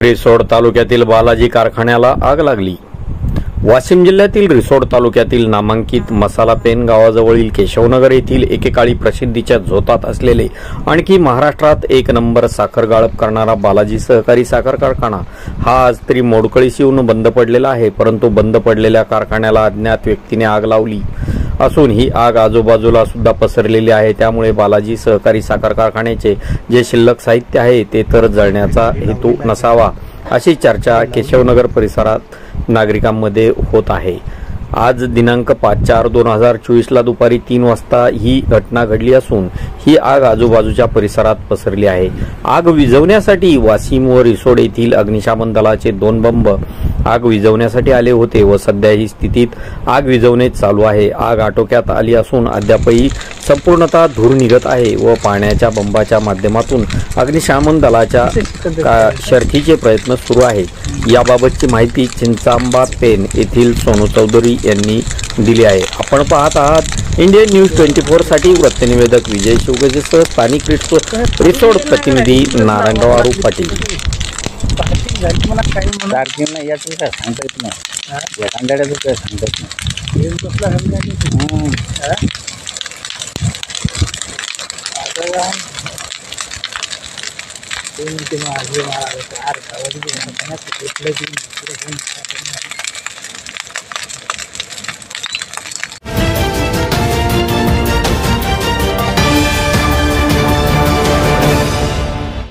रिसोड तालुक्यातील बालाजी कारखान्याला आग लागली। वाशिम जिल्ह्यातील रिसोड तालुक्यातील नामांकित मसाला पेन गावाजवळील केशवनगर येथील एकेकाळी प्रसिद्धीच्या झोतात असलेले आणखी महाराष्ट्रात एक नंबर साखर गाळप करणारा बालाजी सहकारी साखर कारखाना हा आज तरी मोडकळीस येऊन बंद पडलेला आहे। परंतु बंद पडलेल्या कारखान्याला अज्ञात व्यक्तीने आग लावली असून ही आग आजूबाजूला सुद्धा पसरलेली आहे। त्यामुळे बालाजी सहकारी साखर कारखान्याचे जे शिल्लक साहित्य आहे ते तर जळण्याचा हेतू नसावा अशी चर्चा केशवनगर परिसरात नागरिकांमध्ये होत आहे। आज दिनांक 5/4/2024 ला दुपारी 3 वाजता ही घटना घडली असून ही आग आजूबाजूच्या परिसरात पसरली आहे। आग विझवण्यासाठी वाशिम व रिसोड येथील अग्निशमन दलाचे 2 बंब आग विझवण्यासाठी आले होते व सध्या ही स्थितीत आग विझवणे चालू आहे। आग आटोक्यात आली असून अद्यापही संपूर्णतः धूर निघत आहे व पाण्याच्या बंबाच्या माध्यमातून अग्निशमन दलाच्या शर्थीचे प्रयत्न सुरू आहेत। याबाबतची माहिती चिंचांबा पेन येथील सोनू चौधरी यांनी दिली आहे। आपण पाहत आहात इंडियन न्यूज 24 साठी वृत्तनिवेदक विजय शिवगजेसह स्थानिक रिसोड प्रतिनिधी नारायणराव आरू पाटील।